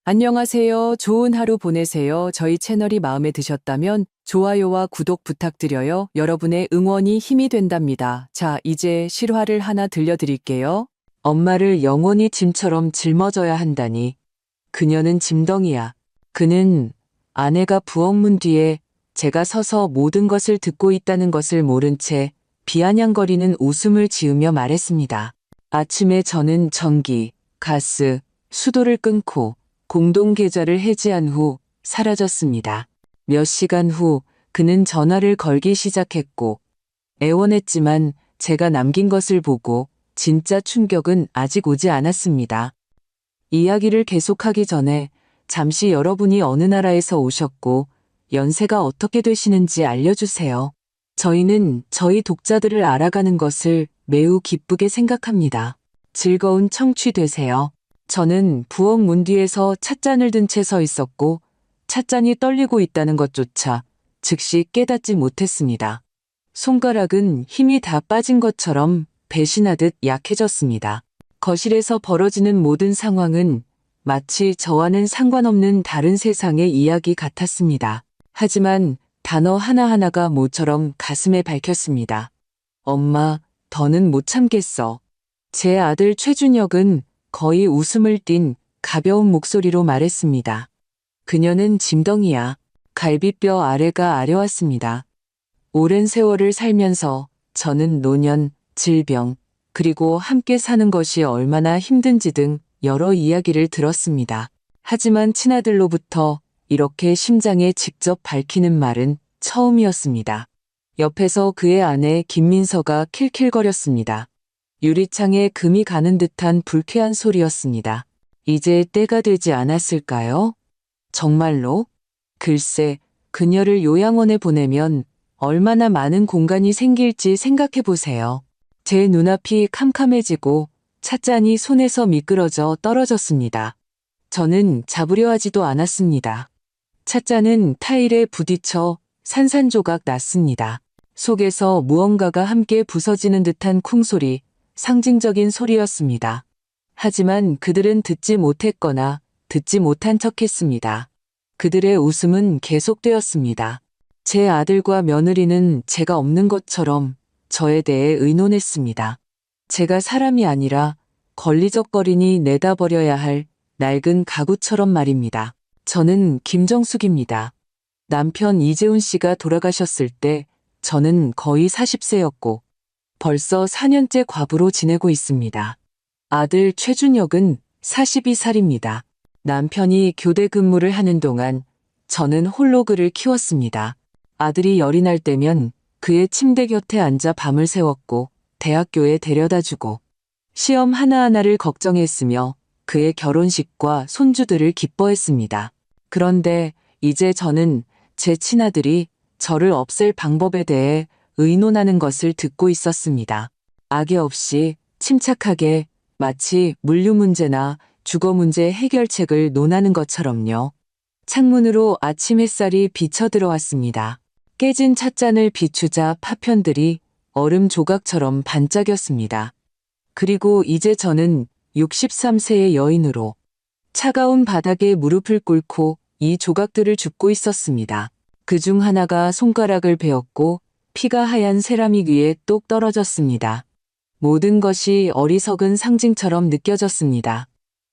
안녕하세요. 좋은 하루 보내세요. 저희 채널이 마음에 드셨다면 좋아요와 구독 부탁드려요. 여러분의 응원이 힘이 된답니다. 자, 이제 실화를 하나 들려드릴게요. 엄마를 영원히 짐처럼 짊어져야 한다니. 그녀는 짐덩이야. 그는 아내가 부엌문 뒤에 제가 서서 모든 것을 듣고 있다는 것을 모른 채 비아냥거리는 웃음을 지으며 말했습니다. 아침에 저는 전기, 가스, 수도를 끊고 공동 계좌를 해지한 후 사라졌습니다. 몇 시간 후 그는 전화를 걸기 시작했고 애원했지만 제가 남긴 것을 보고 진짜 충격은 아직 오지 않았습니다. 이야기를 계속하기 전에 잠시 여러분이 어느 나라에서 오셨고 연세가 어떻게 되시는지 알려주세요. 저희는 저희 독자들을 알아가는 것을 매우 기쁘게 생각합니다. 즐거운 청취 되세요. 저는 부엌 문 뒤에서 찻잔을 든 채 서 있었고 찻잔이 떨리고 있다는 것조차 즉시 깨닫지 못했습니다. 손가락은 힘이 다 빠진 것처럼 배신하듯 약해졌습니다. 거실에서 벌어지는 모든 상황은 마치 저와는 상관없는 다른 세상의 이야기 같았습니다. 하지만 단어 하나하나가 모처럼 가슴에 박혔습니다. 엄마, 더는 못 참겠어. 제 아들 최준혁은 거의 웃음을 띤 가벼운 목소리로 말했습니다. 그녀는 짐덩이야. 갈비뼈 아래가 아려왔습니다. 오랜 세월을 살면서 저는 노년, 질병, 그리고 함께 사는 것이 얼마나 힘든지 등 여러 이야기를 들었습니다. 하지만 친아들로부터 이렇게 심장에 직접 밝히는 말은 처음이었습니다. 옆에서 그의 아내 김민서가 킬킬거렸습니다. 유리창에 금이 가는 듯한 불쾌한 소리였습니다. 이제 때가 되지 않았을까요? 정말로? 글쎄, 그녀를 요양원에 보내면 얼마나 많은 공간이 생길지 생각해 보세요. 제 눈앞이 캄캄해지고 찻잔이 손에서 미끄러져 떨어졌습니다. 저는 잡으려 하지도 않았습니다. 찻잔은 타일에 부딪혀 산산조각 났습니다. 속에서 무언가가 함께 부서지는 듯한 쿵소리, 상징적인 소리였습니다. 하지만 그들은 듣지 못했거나 듣지 못한 척했습니다. 그들의 웃음은 계속되었습니다. 제 아들과 며느리는 제가 없는 것처럼 저에 대해 의논했습니다. 제가 사람이 아니라 걸리적거리니 내다버려야 할 낡은 가구처럼 말입니다. 저는 김정숙입니다. 남편 이재훈 씨가 돌아가셨을 때 저는 거의 40세였고 벌써 4년째 과부로 지내고 있습니다. 아들 최준혁은 42살입니다. 남편이 교대 근무를 하는 동안 저는 홀로 그를 키웠습니다. 아들이 열이 날 때면 그의 침대 곁에 앉아 밤을 새웠고 대학교에 데려다주고 시험 하나하나를 걱정했으며 그의 결혼식과 손주들을 기뻐했습니다. 그런데 이제 저는 제 친아들이 저를 없앨 방법에 대해 의논하는 것을 듣고 있었습니다. 악의 없이 침착하게 마치 물류 문제나 주거 문제 해결책을 논하는 것처럼요. 창문으로 아침 햇살이 비쳐 들어왔습니다. 깨진 찻잔을 비추자 파편들이 얼음 조각처럼 반짝였습니다. 그리고 이제 저는 63세의 여인으로 차가운 바닥에 무릎을 꿇고 이 조각들을 줍고 있었습니다. 그중 하나가 손가락을 베었고 피가 하얀 세라믹 위에 똑 떨어졌습니다. 모든 것이 어리석은 상징처럼 느껴졌습니다.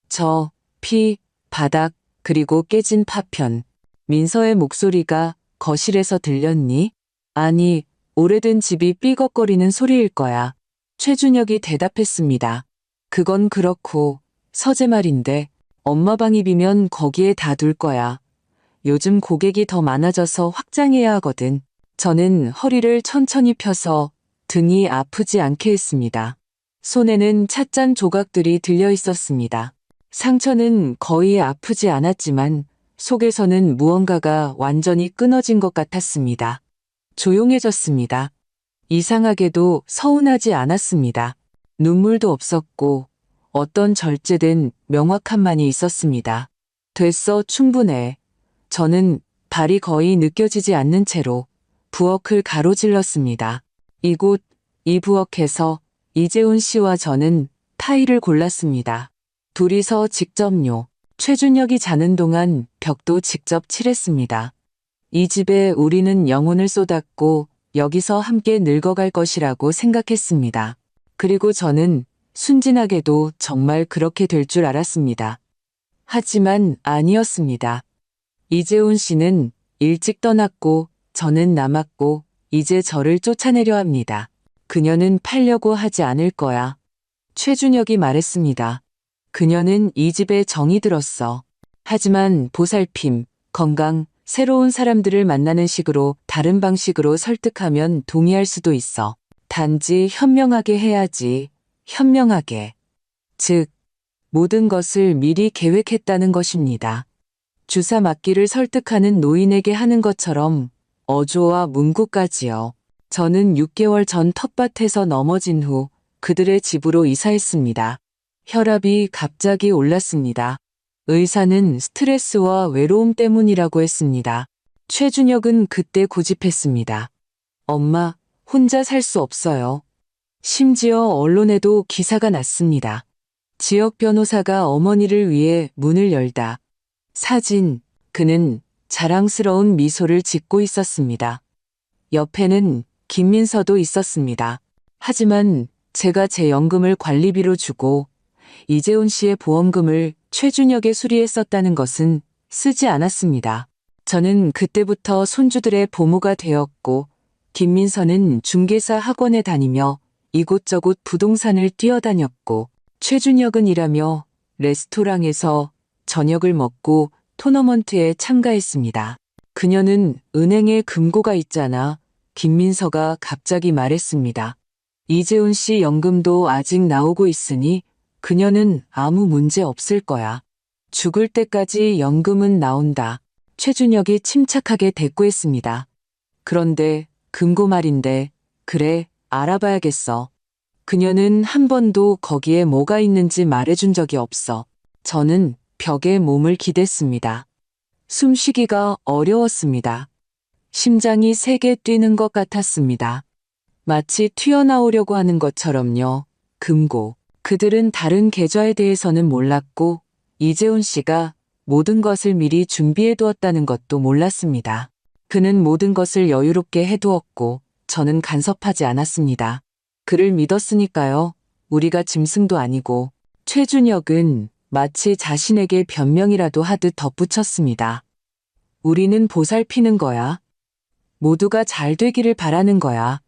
저, 피, 바닥, 그리고 깨진 파편. 민서의 목소리가 거실에서 들렸니? 아니, 오래된 집이 삐걱거리는 소리일 거야. 최준혁이 대답했습니다. 그건 그렇고 서재 말인데 엄마 방이 비면 거기에 다 둘 거야. 요즘 고객이 더 많아져서 확장해야 하거든. 저는 허리를 천천히 펴서 등이 아프지 않게 했습니다. 손에는 찻잔 조각들이 들려 있었습니다. 상처는 거의 아프지 않았지만 속에서는 무언가가 완전히 끊어진 것 같았습니다. 조용해졌습니다. 이상하게도 서운하지 않았습니다. 눈물도 없었고 어떤 절제된 명확함만이 있었습니다. 됐어, 충분해. 저는 발이 거의 느껴지지 않는 채로 부엌을 가로질렀습니다. 이 부엌에서 이재훈 씨와 저는 타일을 골랐습니다. 둘이서 직접요. 최준혁이 자는 동안 벽도 직접 칠했습니다. 이 집에 우리는 영혼을 쏟았고 여기서 함께 늙어갈 것이라고 생각했습니다. 그리고 저는 순진하게도 정말 그렇게 될 줄 알았습니다. 하지만 아니었습니다. 이재훈 씨는 일찍 떠났고 저는 남았고 이제 저를 쫓아내려 합니다. 그녀는 팔려고 하지 않을 거야. 최준혁이 말했습니다. 그녀는 이 집에 정이 들었어. 하지만 보살핌, 건강, 새로운 사람들을 만나는 식으로 다른 방식으로 설득하면 동의할 수도 있어. 단지 현명하게 해야지. 현명하게. 즉, 모든 것을 미리 계획했다는 것입니다. 주사 맞기를 설득하는 노인에게 하는 것처럼 어조와 문구까지요. 저는 6개월 전 텃밭에서 넘어진 후 그들의 집으로 이사했습니다. 혈압이 갑자기 올랐습니다. 의사는 스트레스와 외로움 때문이라고 했습니다. 최준혁은 그때 고집했습니다. 엄마, 혼자 살 수 없어요. 심지어 언론에도 기사가 났습니다. 지역 변호사가 어머니를 위해 문을 열다. 사진, 그는 자랑스러운 미소를 짓고 있었습니다. 옆에는 김민서도 있었습니다. 하지만 제가 제 연금을 관리비로 주고 이재훈 씨의 보험금을 최준혁의 수리에 썼다는 것은 쓰지 않았습니다. 저는 그때부터 손주들의 보모가 되었고 김민서는 중개사 학원에 다니며 이곳저곳 부동산을 뛰어다녔고 최준혁은 일하며 레스토랑에서 저녁을 먹고 토너먼트에 참가했습니다. 그녀는 은행에 금고가 있잖아. 김민서가 갑자기 말했습니다. 이재훈 씨 연금도 아직 나오고 있으니 그녀는 아무 문제 없을 거야. 죽을 때까지 연금은 나온다. 최준혁이 침착하게 대꾸했습니다. 그런데 금고 말인데 그래 알아봐야겠어. 그녀는 한 번도 거기에 뭐가 있는지 말해준 적이 없어. 저는 벽에 몸을 기댔습니다. 숨쉬기가 어려웠습니다. 심장이 세게 뛰는 것 같았습니다. 마치 튀어나오려고 하는 것처럼요. 금고. 그들은 다른 계좌에 대해서는 몰랐고 이재훈 씨가 모든 것을 미리 준비해 두었다는 것도 몰랐습니다. 그는 모든 것을 여유롭게 해두었고 저는 간섭하지 않았습니다. 그를 믿었으니까요. 우리가 짐승도 아니고. 최준혁은 마치 자신에게 변명이라도 하듯 덧붙였습니다. 우리는 보살피는 거야. 모두가 잘 되기를 바라는 거야.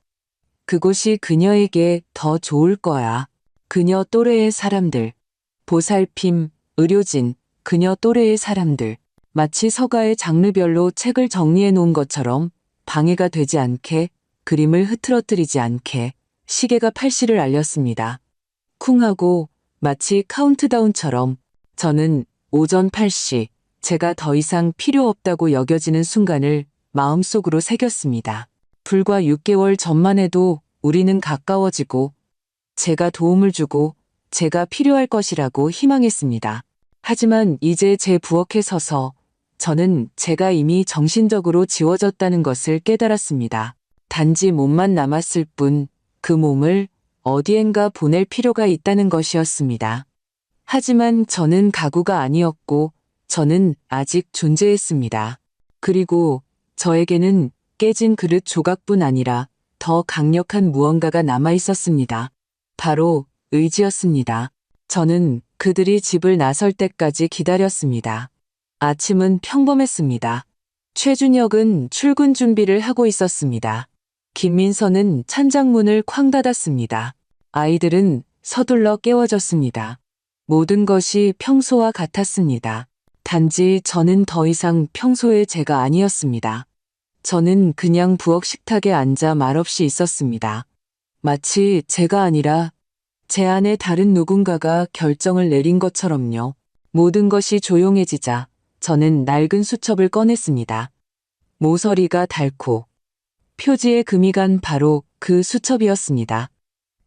그곳이 그녀에게 더 좋을 거야. 그녀 또래의 사람들, 보살핌, 의료진, 그녀 또래의 사람들, 마치 서가의 장르별로 책을 정리해 놓은 것처럼 방해가 되지 않게, 그림을 흐트러뜨리지 않게 시계가 8시를 알렸습니다. 쿵하고 마치 카운트다운처럼 저는 오전 8시, 제가 더 이상 필요 없다고 여겨지는 순간을 마음속으로 새겼습니다. 불과 6개월 전만 해도 우리는 가까워지고 제가 도움을 주고 제가 필요할 것이라고 희망했습니다. 하지만 이제 제 부엌에 서서 저는 제가 이미 정신적으로 지워졌다는 것을 깨달았습니다. 단지 몸만 남았을 뿐 그 몸을 어디엔가 보낼 필요가 있다는 것이었습니다. 하지만 저는 가구가 아니었고 저는 아직 존재했습니다. 그리고 저에게는 깨진 그릇 조각뿐 아니라 더 강력한 무언가가 남아 있었습니다. 바로 의지였습니다. 저는 그들이 집을 나설 때까지 기다렸습니다. 아침은 평범했습니다. 최준혁은 출근 준비를 하고 있었습니다. 김민서는 찬장문을 쾅 닫았습니다. 아이들은 서둘러 깨워졌습니다. 모든 것이 평소와 같았습니다. 단지 저는 더 이상 평소의 제가 아니었습니다. 저는 그냥 부엌 식탁에 앉아 말없이 있었습니다. 마치 제가 아니라 제 안에 다른 누군가가 결정을 내린 것처럼요. 모든 것이 조용해지자 저는 낡은 수첩을 꺼냈습니다. 모서리가 닳고 표지에 금이 간 바로 그 수첩이었습니다.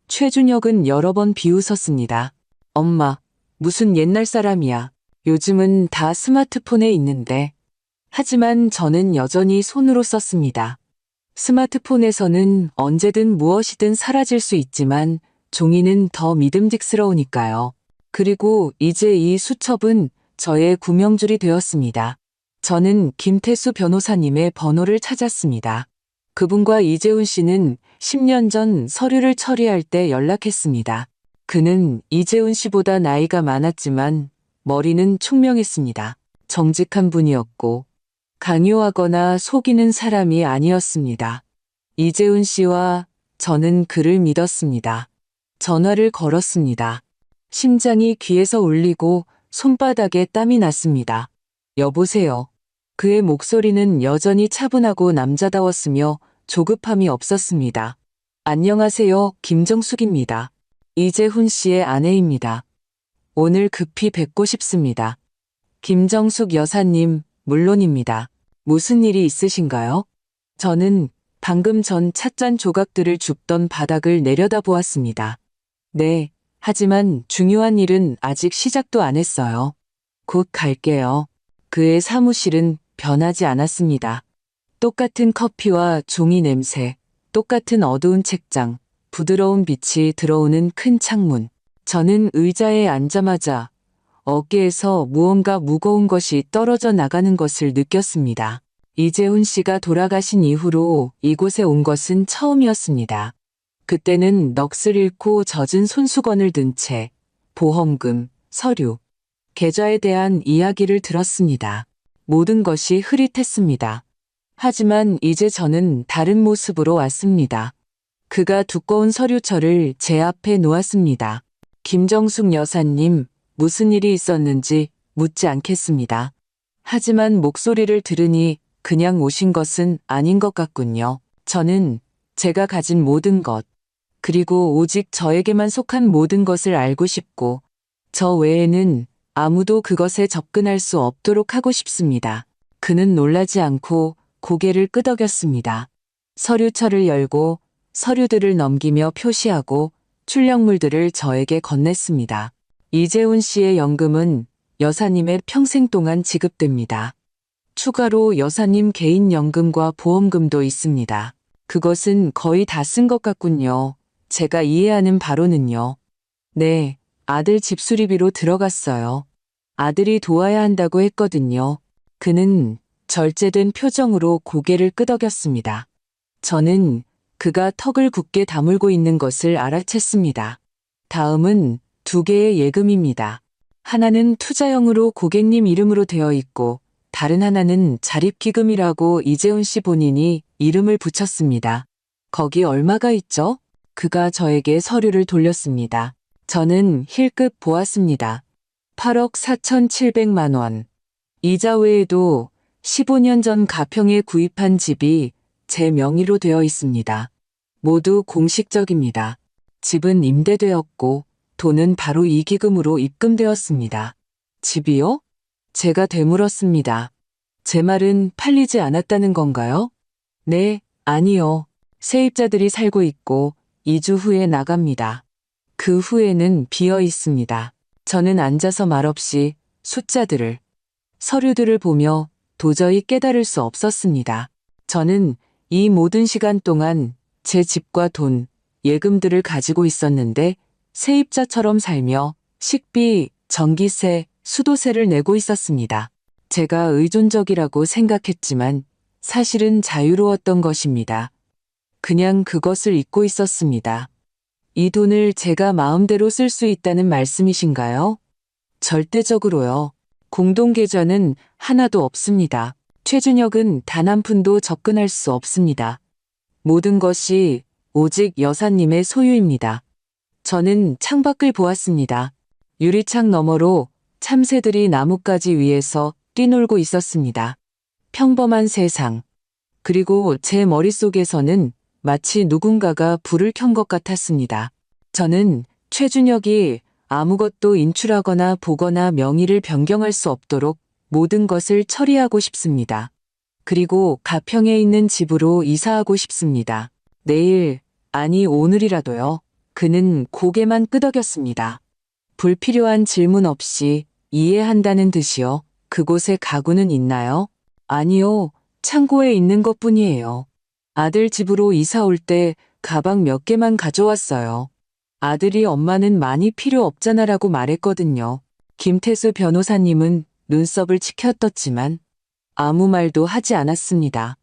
최준혁은 여러 번 비웃었습니다. 엄마, 무슨 옛날 사람이야. 요즘은 다 스마트폰에 있는데. 하지만 저는 여전히 손으로 썼습니다. 스마트폰에서는 언제든 무엇이든 사라질 수 있지만 종이는 더 믿음직스러우니까요. 그리고 이제 이 수첩은 저의 구명줄이 되었습니다. 저는 김태수 변호사님의 번호를 찾았습니다. 그분과 이재훈 씨는 10년 전 서류를 처리할 때 연락했습니다. 그는 이재훈 씨보다 나이가 많았지만 머리는 총명했습니다. 정직한 분이었고 강요하거나 속이는 사람이 아니었습니다. 이재훈 씨와 저는 그를 믿었습니다. 전화를 걸었습니다. 심장이 귀에서 울리고 손바닥에 땀이 났습니다. 여보세요. 그의 목소리는 여전히 차분하고 남자다웠으며 조급함이 없었습니다. 안녕하세요, 김정숙입니다. 이재훈 씨의 아내입니다. 오늘 급히 뵙고 싶습니다. 김정숙 여사님, 물론입니다. 무슨 일이 있으신가요? 저는 방금 전 찻잔 조각들을 줍던 바닥을 내려다보았습니다. 네, 하지만 중요한 일은 아직 시작도 안 했어요. 곧 갈게요. 그의 사무실은 변하지 않았습니다. 똑같은 커피와 종이 냄새, 똑같은 어두운 책장, 부드러운 빛이 들어오는 큰 창문. 저는 의자에 앉자마자 어깨에서 무언가 무거운 것이 떨어져 나가는 것을 느꼈습니다. 이재훈 씨가 돌아가신 이후로 이곳에 온 것은 처음이었습니다. 그때는 넋을 잃고 젖은 손수건을 든 채 보험금, 서류, 계좌에 대한 이야기를 들었습니다. 모든 것이 흐릿했습니다. 하지만 이제 저는 다른 모습으로 왔습니다. 그가 두꺼운 서류철을 제 앞에 놓았습니다. 김정숙 여사님, 무슨 일이 있었는지 묻지 않겠습니다. 하지만 목소리를 들으니 그냥 오신 것은 아닌 것 같군요. 저는 제가 가진 모든 것, 그리고 오직 저에게만 속한 모든 것을 알고 싶고, 저 외에는 아무도 그것에 접근할 수 없도록 하고 싶습니다. 그는 놀라지 않고 고개를 끄덕였습니다. 서류철을 열고 서류들을 넘기며 표시하고 출력물들을 저에게 건넸습니다. 이재훈 씨의 연금은 여사님의 평생 동안 지급됩니다. 추가로 여사님 개인 연금과 보험금도 있습니다. 그것은 거의 다 쓴 것 같군요. 제가 이해하는 바로는요. 네, 아들 집 수리비로 들어갔어요. 아들이 도와야 한다고 했거든요. 그는 절제된 표정으로 고개를 끄덕였습니다. 저는 그가 턱을 굳게 다물고 있는 것을 알아챘습니다. 다음은 2개의 예금입니다. 하나는 투자형으로 고객님 이름으로 되어 있고 다른 하나는 자립기금이라고 이재훈 씨 본인이 이름을 붙였습니다. 거기 얼마가 있죠? 그가 저에게 서류를 돌렸습니다. 저는 힐끗 보았습니다. 8억 4,700만 원. 이자 외에도 15년 전 가평에 구입한 집이 제 명의로 되어 있습니다. 모두 공식적입니다. 집은 임대되었고 돈은 바로 이 기금으로 입금되었습니다. 집이요? 제가 되물었습니다. 제 말은 팔리지 않았다는 건가요? 네, 아니요. 세입자들이 살고 있고 2주 후에 나갑니다. 그 후에는 비어 있습니다. 저는 앉아서 말없이 숫자들을, 서류들을 보며 도저히 깨달을 수 없었습니다. 저는 이 모든 시간 동안 제 집과 돈, 예금들을 가지고 있었는데 세입자처럼 살며 식비, 전기세, 수도세를 내고 있었습니다. 제가 의존적이라고 생각했지만 사실은 자유로웠던 것입니다. 그냥 그것을 잊고 있었습니다. 이 돈을 제가 마음대로 쓸 수 있다는 말씀이신가요? 절대적으로요. 공동계좌는 하나도 없습니다. 최준혁은 단 한 푼도 접근할 수 없습니다. 모든 것이 오직 여사님의 소유입니다. 저는 창밖을 보았습니다. 유리창 너머로 참새들이 나뭇가지 위에서 뛰놀고 있었습니다. 평범한 세상. 그리고 제 머릿속에서는 마치 누군가가 불을 켠 것 같았습니다. 저는 최준혁이 아무것도 인출하거나 보거나 명의를 변경할 수 없도록 모든 것을 처리하고 싶습니다. 그리고 가평에 있는 집으로 이사하고 싶습니다. 내일, 아니 오늘이라도요. 그는 고개만 끄덕였습니다. 불필요한 질문 없이 이해한다는 듯이요. 그곳에 가구는 있나요? 아니요. 창고에 있는 것뿐이에요. 아들 집으로 이사 올 때 가방 몇 개만 가져왔어요. 아들이 엄마는 많이 필요 없잖아라고 말했거든요. 김태수 변호사님은 눈썹을 치켜떴지만 아무 말도 하지 않았습니다.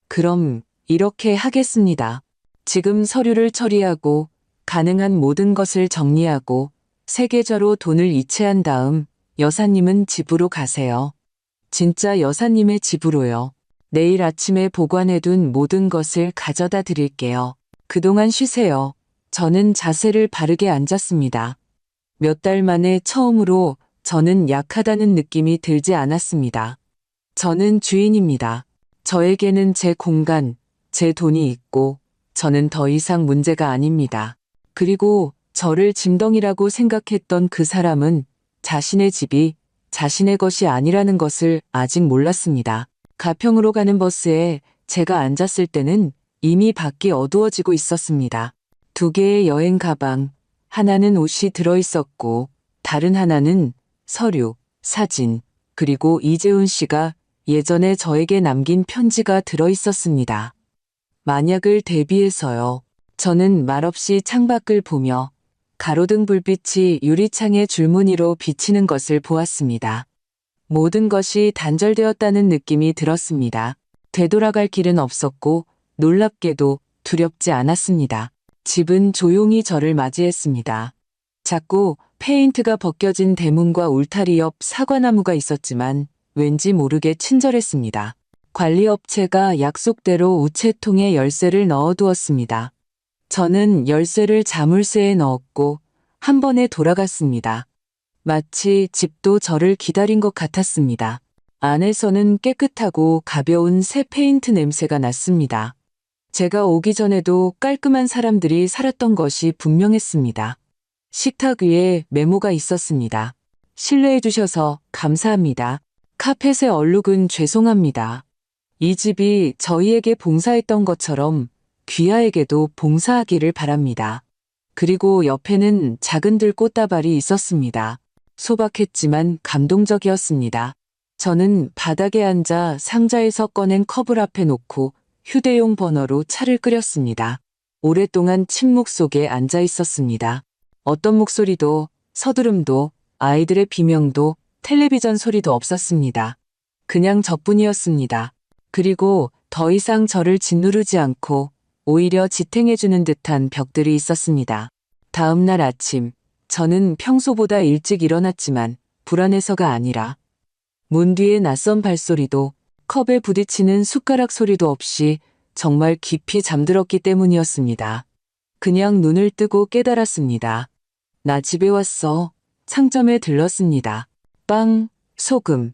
그럼 이렇게 하겠습니다. 지금 서류를 처리하고 가능한 모든 것을 정리하고 새 계좌로 돈을 이체한 다음 여사님은 집으로 가세요. 진짜 여사님의 집으로요. 내일 아침에 보관해둔 모든 것을 가져다 드릴게요. 그동안 쉬세요. 저는 자세를 바르게 앉았습니다. 몇 달 만에 처음으로 저는 약하다는 느낌이 들지 않았습니다. 저는 주인입니다. 저에게는 제 공간, 제 돈이 있고 저는 더 이상 문제가 아닙니다. 그리고 저를 짐덩이라고 생각했던 그 사람은 자신의 집이 자신의 것이 아니라는 것을 아직 몰랐습니다. 가평으로 가는 버스에 제가 앉았을 때는 이미 밖이 어두워지고 있었습니다. 2개의 여행 가방, 하나는 옷이 들어있었고 다른 하나는 서류, 사진, 그리고 이재훈 씨가 예전에 저에게 남긴 편지가 들어있었습니다. 만약을 대비해서요. 저는 말없이 창밖을 보며 가로등 불빛이 유리창의 줄무늬로 비치는 것을 보았습니다. 모든 것이 단절되었다는 느낌이 들었습니다. 되돌아갈 길은 없었고 놀랍게도 두렵지 않았습니다. 집은 조용히 저를 맞이했습니다. 작고 페인트가 벗겨진 대문과 울타리 옆 사과나무가 있었지만 왠지 모르게 친절했습니다. 관리업체가 약속대로 우체통에 열쇠를 넣어두었습니다. 저는 열쇠를 자물쇠에 넣었고 한 번에 돌아갔습니다. 마치 집도 저를 기다린 것 같았습니다. 안에서는 깨끗하고 가벼운 새 페인트 냄새가 났습니다. 제가 오기 전에도 깔끔한 사람들이 살았던 것이 분명했습니다. 식탁 위에 메모가 있었습니다. 신뢰해 주셔서 감사합니다. 카펫의 얼룩은 죄송합니다. 이 집이 저희에게 봉사했던 것처럼 귀하에게도 봉사하기를 바랍니다. 그리고 옆에는 작은 들꽃다발이 있었습니다. 소박했지만 감동적이었습니다. 저는 바닥에 앉아 상자에서 꺼낸 컵을 앞에 놓고 휴대용 버너로 차를 끓였습니다. 오랫동안 침묵 속에 앉아 있었습니다. 어떤 목소리도, 서두름도, 아이들의 비명도, 텔레비전 소리도 없었습니다. 그냥 저뿐이었습니다. 그리고 더 이상 저를 짓누르지 않고 오히려 지탱해주는 듯한 벽들이 있었습니다. 다음 날 아침, 저는 평소보다 일찍 일어났지만 불안해서가 아니라 문 뒤의 낯선 발소리도 컵에 부딪히는 숟가락 소리도 없이 정말 깊이 잠들었기 때문이었습니다. 그냥 눈을 뜨고 깨달았습니다. 나 집에 왔어. 상점에 들렀습니다. 빵, 소금,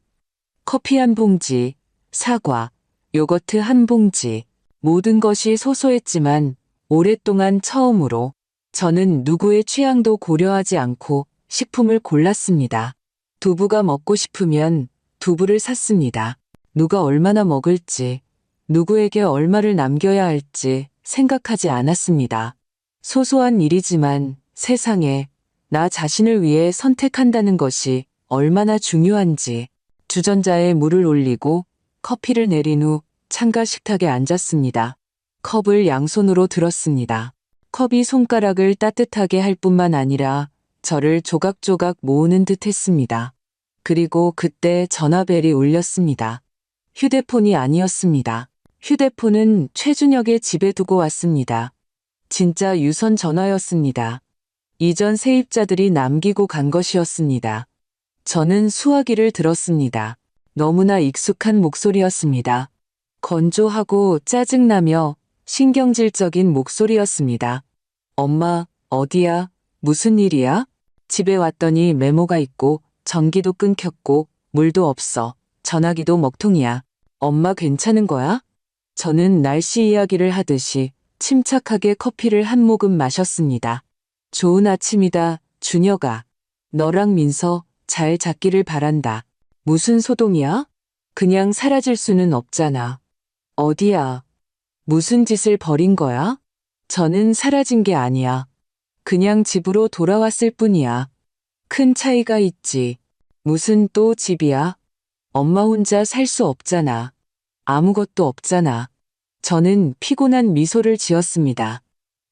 커피 한 봉지, 사과, 요거트 한 봉지. 모든 것이 소소했지만 오랫동안 처음으로 저는 누구의 취향도 고려하지 않고 식품을 골랐습니다. 두부가 먹고 싶으면 두부를 샀습니다. 누가 얼마나 먹을지, 누구에게 얼마를 남겨야 할지 생각하지 않았습니다. 소소한 일이지만 세상에 나 자신을 위해 선택한다는 것이 얼마나 중요한지. 주전자에 물을 올리고 커피를 내린 후 창가 식탁에 앉았습니다. 컵을 양손으로 들었습니다. 컵이 손가락을 따뜻하게 할 뿐만 아니라 저를 조각조각 모으는 듯 했습니다. 그리고 그때 전화벨이 울렸습니다. 휴대폰이 아니었습니다. 휴대폰은 최준혁의 집에 두고 왔습니다. 진짜 유선 전화였습니다. 이전 세입자들이 남기고 간 것이었습니다. 저는 수화기를 들었습니다. 너무나 익숙한 목소리였습니다. 건조하고 짜증나며 신경질적인 목소리였습니다. 엄마, 어디야? 무슨 일이야? 집에 왔더니 메모가 있고 전기도 끊겼고 물도 없어. 전화기도 먹통이야. 엄마 괜찮은 거야? 저는 날씨 이야기를 하듯이 침착하게 커피를 한 모금 마셨습니다. 좋은 아침이다, 준혁아. 너랑 민서 잘 잤기를 바란다. 무슨 소동이야? 그냥 사라질 수는 없잖아. 어디야? 무슨 짓을 벌인 거야? 저는 사라진 게 아니야. 그냥 집으로 돌아왔을 뿐이야. 큰 차이가 있지. 무슨 또 집이야? 엄마 혼자 살 수 없잖아. 아무것도 없잖아. 저는 피곤한 미소를 지었습니다.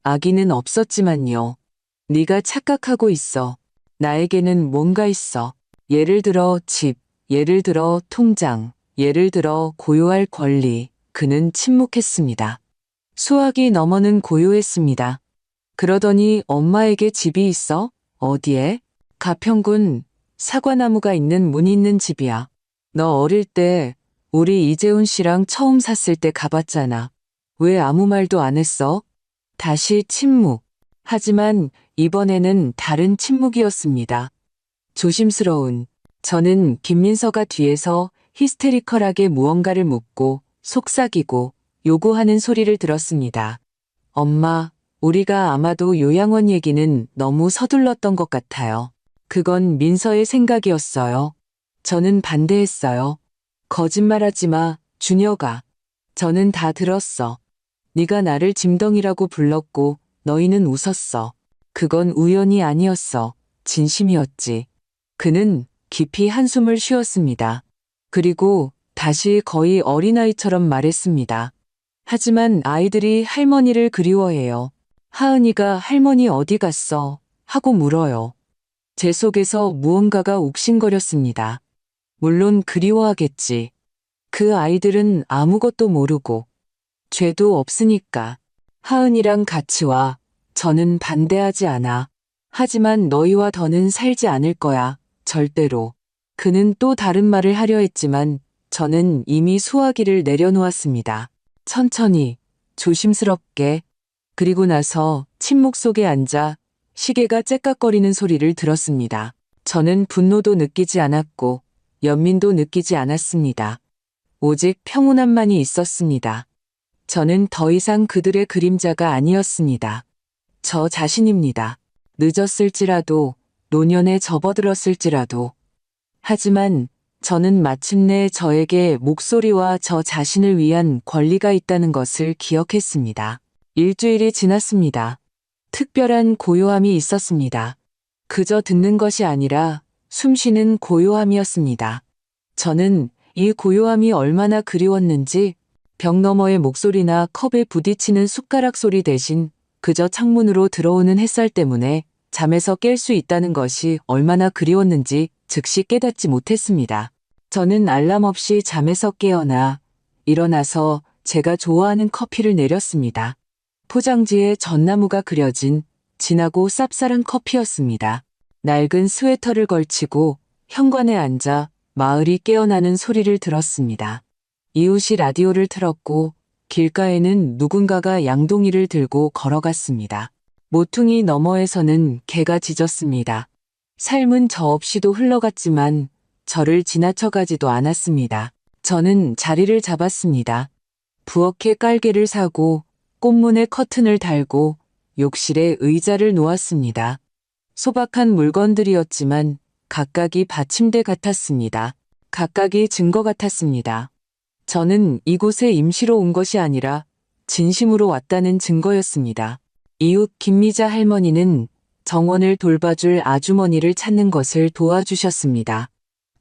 아기는 없었지만요. 네가 착각하고 있어. 나에게는 뭔가 있어. 예를 들어 집, 예를 들어 통장, 예를 들어 고요할 권리. 그는 침묵했습니다. 수학이 너머는 고요했습니다. 그러더니 엄마에게 집이 있어? 어디에? 가평군 사과나무가 있는 문 있는 집이야. 너 어릴 때 우리 이재훈 씨랑 처음 샀을 때 가봤잖아. 왜 아무 말도 안 했어? 다시 침묵. 하지만 이번에는 다른 침묵이었습니다. 조심스러운. 저는 김민서가 뒤에서 히스테리컬하게 무언가를 묻고 속삭이고 요구하는 소리를 들었습니다. 엄마, 우리가 아마도 요양원 얘기는 너무 서둘렀던 것 같아요. 그건 민서의 생각이었어요. 저는 반대했어요. 거짓말하지 마, 준혁아. 저는 다 들었어. 네가 나를 짐덩이라고 불렀고 너희는 웃었어. 그건 우연이 아니었어. 진심이었지. 그는 깊이 한숨을 쉬었습니다. 그리고 다시 거의 어린아이처럼 말했습니다. 하지만 아이들이 할머니를 그리워해요. 하은이가 할머니 어디 갔어? 하고 물어요. 제 속에서 무언가가 욱신거렸습니다. 물론 그리워하겠지. 그 아이들은 아무것도 모르고 죄도 없으니까. 하은이랑 같이 와. 저는 반대하지 않아. 하지만 너희와 더는 살지 않을 거야. 절대로. 그는 또 다른 말을 하려 했지만 저는 이미 수화기를 내려놓았습니다. 천천히, 조심스럽게. 그리고 나서 침묵 속에 앉아 시계가 째깍거리는 소리를 들었습니다. 저는 분노도 느끼지 않았고 연민도 느끼지 않았습니다. 오직 평온함만이 있었습니다. 저는 더 이상 그들의 그림자가 아니었습니다. 저 자신입니다. 늦었을지라도, 노년에 접어들었을지라도. 하지만 저는 마침내 저에게 목소리와 저 자신을 위한 권리가 있다는 것을 기억했습니다. 일주일이 지났습니다. 특별한 고요함이 있었습니다. 그저 듣는 것이 아니라 숨쉬는 고요함이었습니다. 저는 이 고요함이 얼마나 그리웠는지 벽 너머의 목소리나 컵에 부딪히는 숟가락 소리 대신 그저 창문으로 들어오는 햇살 때문에 잠에서 깰 수 있다는 것이 얼마나 그리웠는지 즉시 깨닫지 못했습니다. 저는 알람 없이 잠에서 깨어나 일어나서 제가 좋아하는 커피를 내렸습니다. 포장지에 전나무가 그려진 진하고 쌉쌀한 커피였습니다. 낡은 스웨터를 걸치고 현관에 앉아 마을이 깨어나는 소리를 들었습니다. 이웃이 라디오를 틀었고 길가에는 누군가가 양동이를 들고 걸어갔습니다. 모퉁이 너머에서는 개가 짖었습니다. 삶은 저 없이도 흘러갔지만 저를 지나쳐가지도 않았습니다. 저는 자리를 잡았습니다. 부엌에 깔개를 사고 꽃문에 커튼을 달고 욕실에 의자를 놓았습니다. 소박한 물건들이었지만 각각이 받침대 같았습니다. 각각이 증거 같았습니다. 저는 이곳에 임시로 온 것이 아니라 진심으로 왔다는 증거였습니다. 이웃 김미자 할머니는 정원을 돌봐줄 아주머니를 찾는 것을 도와주셨습니다.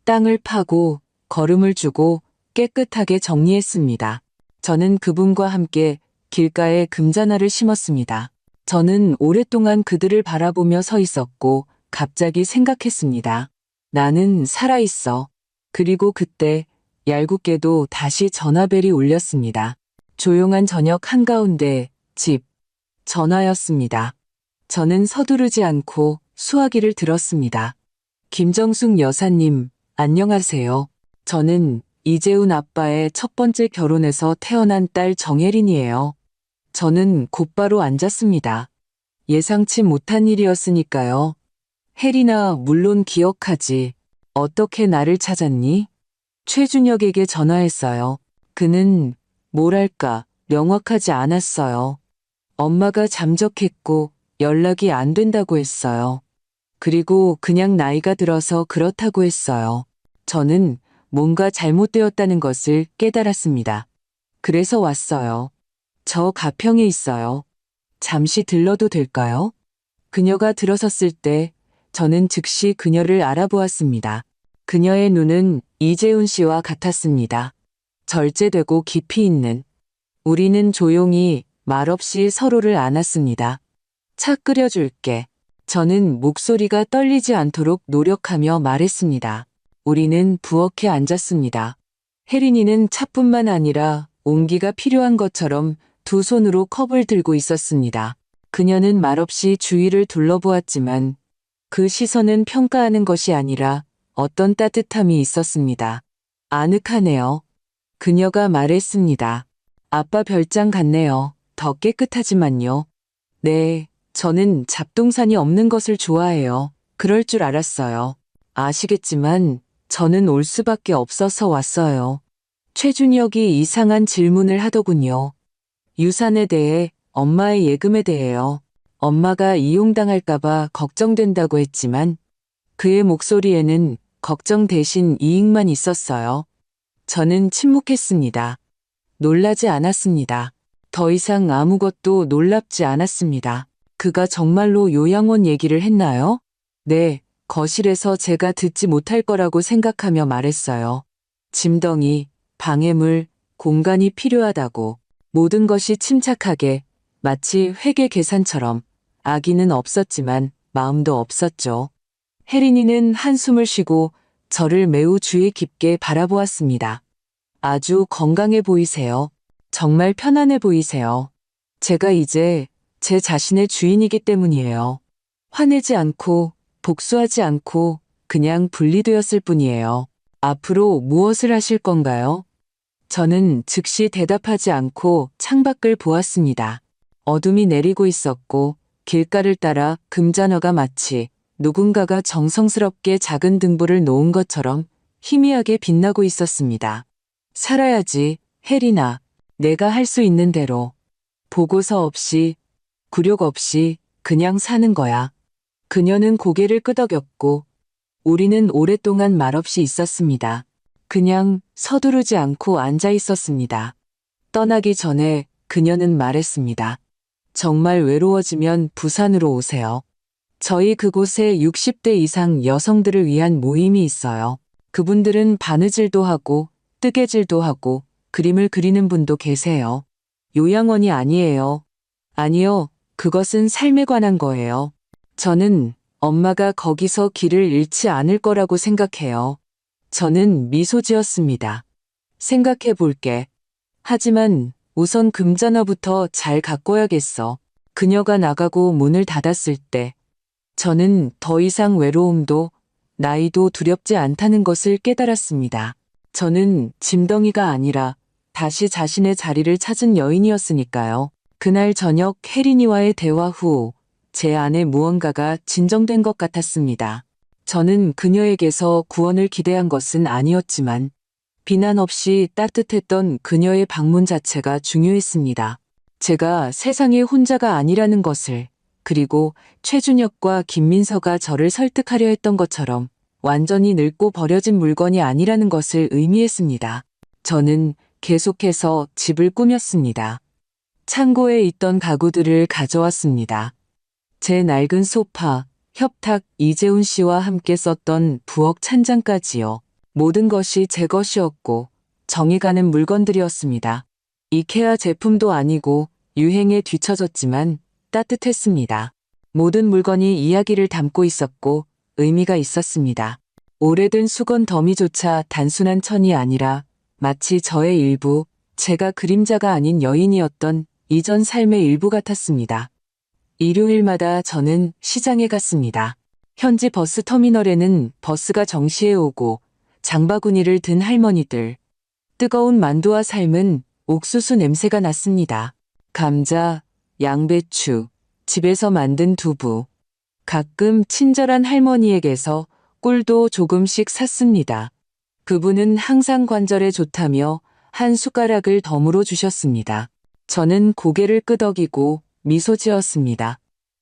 땅을 파고 거름을 주고 깨끗하게 정리했습니다. 저는 그분과 함께 길가에 금자나를 심었습니다. 저는 오랫동안 그들을 바라보며 서 있었고 갑자기 생각했습니다. 나는 살아있어. 그리고 그때 얄궂게도 다시 전화벨이 울렸습니다. 조용한 저녁 한가운데 집, 전화였습니다. 저는 서두르지 않고 수화기를 들었습니다. 김정숙 여사님, 안녕하세요. 저는 이재훈 아빠의 첫 번째 결혼에서 태어난 딸 정혜린이에요. 저는 곧바로 앉았습니다. 예상치 못한 일이었으니까요. 혜린아, 물론 기억하지. 어떻게 나를 찾았니? 최준혁에게 전화했어요. 그는 뭐랄까 명확하지 않았어요. 엄마가 잠적했고 연락이 안 된다고 했어요. 그리고 그냥 나이가 들어서 그렇다고 했어요. 저는 뭔가 잘못되었다는 것을 깨달았습니다. 그래서 왔어요. 저 가평에 있어요. 잠시 들러도 될까요? 그녀가 들어섰을 때 저는 즉시 그녀를 알아보았습니다. 그녀의 눈은 이재훈 씨와 같았습니다. 절제되고 깊이 있는. 우리는 조용히 말없이 서로를 안았습니다. 차 끓여줄게. 저는 목소리가 떨리지 않도록 노력하며 말했습니다. 우리는 부엌에 앉았습니다. 혜린이는 차뿐만 아니라 온기가 필요한 것처럼 두 손으로 컵을 들고 있었습니다. 그녀는 말없이 주위를 둘러보았지만 그 시선은 평가하는 것이 아니라 어떤 따뜻함이 있었습니다. 아늑하네요. 그녀가 말했습니다. 아빠 별장 같네요. 더 깨끗하지만요. 네, 저는 잡동사니 없는 것을 좋아해요. 그럴 줄 알았어요. 아시겠지만 저는 올 수밖에 없어서 왔어요. 최준혁이 이상한 질문을 하더군요. 유산에 대해, 엄마의 예금에 대해요. 엄마가 이용당할까봐 걱정된다고 했지만 그의 목소리에는 걱정 대신 이익만 있었어요. 저는 침묵했습니다. 놀라지 않았습니다. 더 이상 아무것도 놀랍지 않았습니다. 그가 정말로 요양원 얘기를 했나요? 네, 거실에서 제가 듣지 못할 거라고 생각하며 말했어요. 짐덩이, 방해물, 공간이 필요하다고. 모든 것이 침착하게, 마치 회계 계산처럼. 아기는 없었지만 마음도 없었죠. 혜린이는 한숨을 쉬고 저를 매우 주의 깊게 바라보았습니다. 아주 건강해 보이세요. 정말 편안해 보이세요. 제가 이제 제 자신의 주인이기 때문이에요. 화내지 않고 복수하지 않고 그냥 분리되었을 뿐이에요. 앞으로 무엇을 하실 건가요? 저는 즉시 대답하지 않고 창밖을 보았습니다. 어둠이 내리고 있었고 길가를 따라 금잔화가 마치 누군가가 정성스럽게 작은 등불을 놓은 것처럼 희미하게 빛나고 있었습니다. 살아야지, 혜린아. 내가 할 수 있는 대로. 보고서 없이, 굴욕 없이 그냥 사는 거야. 그녀는 고개를 끄덕였고 우리는 오랫동안 말없이 있었습니다. 그냥 서두르지 않고 앉아 있었습니다. 떠나기 전에 그녀는 말했습니다. 정말 외로워지면 부산으로 오세요. 저희 그곳에 60대 이상 여성들을 위한 모임이 있어요. 그분들은 바느질도 하고 뜨개질도 하고 그림을 그리는 분도 계세요. 요양원이 아니에요. 아니요, 그것은 삶에 관한 거예요. 저는 엄마가 거기서 길을 잃지 않을 거라고 생각해요. 저는 미소 지었습니다. 생각해 볼게. 하지만 우선 금잔화부터 잘 가꿔야겠어. 그녀가 나가고 문을 닫았을 때 저는 더 이상 외로움도 나이도 두렵지 않다는 것을 깨달았습니다. 저는 짐덩이가 아니라 다시 자신의 자리를 찾은 여인이었으니까요. 그날 저녁 혜린이와의 대화 후 제 안에 무언가가 진정된 것 같았습니다. 저는 그녀에게서 구원을 기대한 것은 아니었지만 비난 없이 따뜻했던 그녀의 방문 자체가 중요했습니다. 제가 세상에 혼자가 아니라는 것을, 그리고 최준혁과 김민서가 저를 설득하려 했던 것처럼 완전히 늙고 버려진 물건이 아니라는 것을 의미했습니다. 저는 계속해서 집을 꾸몄습니다. 창고에 있던 가구들을 가져왔습니다. 제 낡은 소파, 협탁, 이재훈 씨와 함께 썼던 부엌 찬장까지요. 모든 것이 제 것이었고 정이 가는 물건들이었습니다. 이케아 제품도 아니고 유행에 뒤처졌지만 따뜻했습니다. 모든 물건이 이야기를 담고 있었고 의미가 있었습니다. 오래된 수건 더미조차 단순한 천이 아니라 마치 저의 일부, 제가 그림자가 아닌 여인이었던 이전 삶의 일부 같았습니다. 일요일마다 저는 시장에 갔습니다. 현지 버스 터미널에는 버스가 정시에 오고 장바구니를 든 할머니들, 뜨거운 만두와 삶은 옥수수 냄새가 났습니다. 감자, 양배추, 집에서 만든 두부, 가끔 친절한 할머니에게서 꿀도 조금씩 샀습니다. 그분은 항상 관절에 좋다며 한 숟가락을 덤으로 주셨습니다. 저는 고개를 끄덕이고 미소 지었습니다.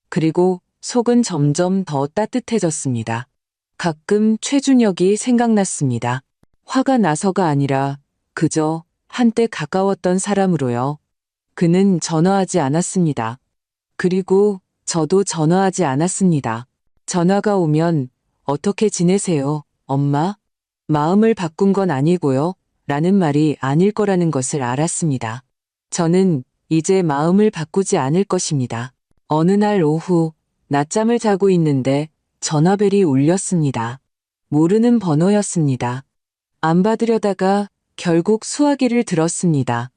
그리고 속은 점점 더 따뜻해졌습니다. 가끔 최준혁이 생각났습니다. 화가 나서가 아니라 그저 한때 가까웠던 사람으로요. 그는 전화하지 않았습니다. 그리고 저도 전화하지 않았습니다. 전화가 오면 어떻게 지내세요, 엄마? 마음을 바꾼 건 아니고요. 라는 말이 아닐 거라는 것을 알았습니다. 저는 이제 마음을 바꾸지 않을 것입니다. 어느 날 오후 낮잠을 자고 있는데 전화벨이 울렸습니다. 모르는 번호였습니다. 안 받으려다가 결국 수화기를 들었습니다.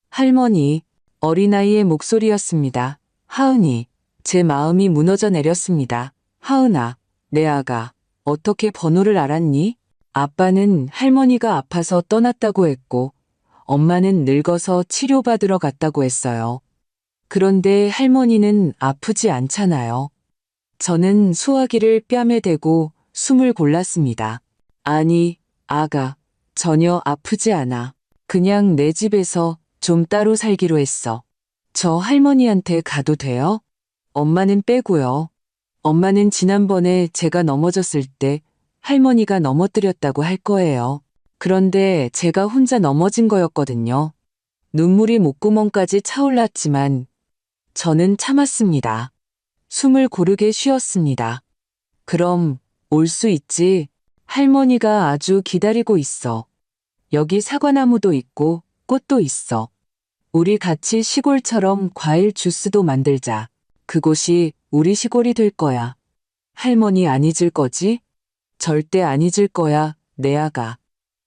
할머니, 어린아이의 목소리였습니다. 하은이, 제 마음이 무너져 내렸습니다. 하은아, 내 아가, 어떻게 번호를 알았니? 아빠는 할머니가 아파서 떠났다고 했고, 엄마는 늙어서 치료받으러 갔다고 했어요. 그런데 할머니는 아프지 않잖아요. 저는 수화기를 뺨에 대고 숨을 골랐습니다. 아니, 아가, 전혀 아프지 않아. 그냥 내 집에서 좀 따로 살기로 했어. 저 할머니한테 가도 돼요? 엄마는 빼고요. 엄마는 지난번에 제가 넘어졌을 때 할머니가 넘어뜨렸다고 할 거예요. 그런데 제가 혼자 넘어진 거였거든요. 눈물이 목구멍까지 차올랐지만 저는 참았습니다. 숨을 고르게 쉬었습니다. 그럼 올 수 있지. 할머니가 아주 기다리고 있어. 여기 사과나무도 있고 꽃도 있어. 우리 같이 시골처럼 과일 주스도 만들자. 그곳이 우리 시골이 될 거야. 할머니 안 잊을 거지? 절대 안 잊을 거야, 내 아가.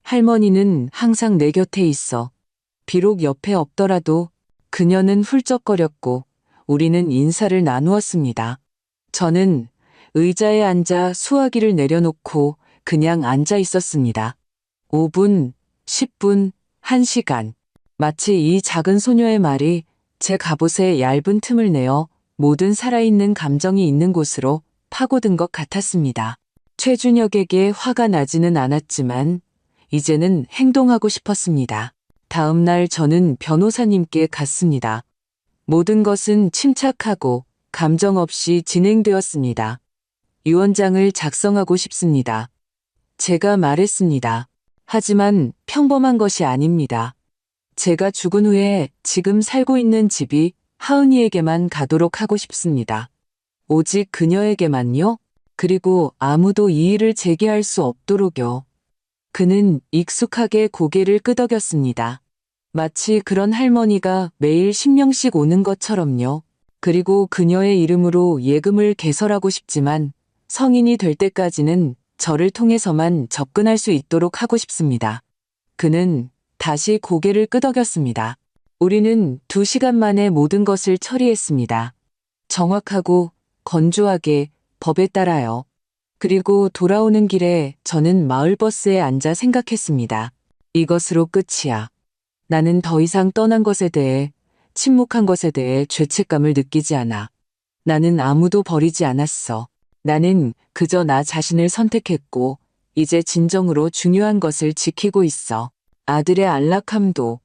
할머니는 항상 내 곁에 있어. 비록 옆에 없더라도 그녀는 훌쩍거렸고 우리는 인사를 나누었습니다. 저는 의자에 앉아 수화기를 내려놓고 그냥 앉아 있었습니다. 5분, 10분, 1시간. 마치 이 작은 소녀의 말이 제 갑옷에 얇은 틈을 내어 모든 살아있는 감정이 있는 곳으로 파고든 것 같았습니다. 최준혁에게 화가 나지는 않았지만 이제는 행동하고 싶었습니다. 다음 날 저는 변호사님께 갔습니다. 모든 것은 침착하고 감정 없이 진행되었습니다. 유언장을 작성하고 싶습니다. 제가 말했습니다. 하지만 평범한 것이 아닙니다. 제가 죽은 후에 지금 살고 있는 집이 하은이에게만 가도록 하고 싶습니다. 오직 그녀에게만요? 그리고 아무도 이의를 제기할 수 없도록요. 그는 익숙하게 고개를 끄덕였습니다. 마치 그런 할머니가 매일 신명씩 오는 것처럼요. 그리고 그녀의 이름으로 예금을 개설하고 싶지만 성인이 될 때까지는 저를 통해서만 접근할 수 있도록 하고 싶습니다. 그는 다시 고개를 끄덕였습니다. 우리는 2시간 만에 모든 것을 처리했습니다. 정확하고 건조하게 법에 따라요. 그리고 돌아오는 길에 저는 마을버스에 앉아 생각했습니다. 이것으로 끝이야. 나는 더 이상 떠난 것에 대해, 침묵한 것에 대해 죄책감을 느끼지 않아. 나는 아무도 버리지 않았어. 나는 그저 나 자신을 선택했고, 이제 진정으로 중요한 것을 지키고 있어. 아들의 안락함도,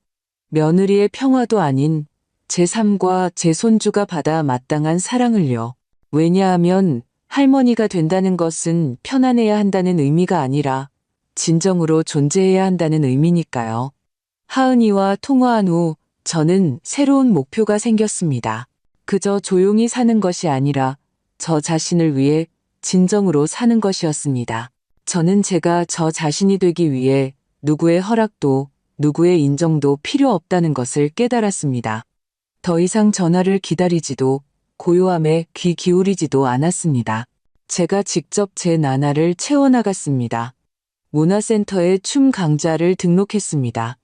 며느리의 평화도 아닌 제 삶과 제 손주가 받아 마땅한 사랑을요. 왜냐하면 할머니가 된다는 것은 편안해야 한다는 의미가 아니라 진정으로 존재해야 한다는 의미니까요. 하은이와 통화한 후 저는 새로운 목표가 생겼습니다. 그저 조용히 사는 것이 아니라 저 자신을 위해 진정으로 사는 것이었습니다. 저는 제가 저 자신이 되기 위해 누구의 허락도 누구의 인정도 필요 없다는 것을 깨달았습니다. 더 이상 전화를 기다리지도 고요함에 귀 기울이지도 않았습니다. 제가 직접 제 나날을 채워나갔습니다. 문화센터에 춤 강좌를 등록했습니다.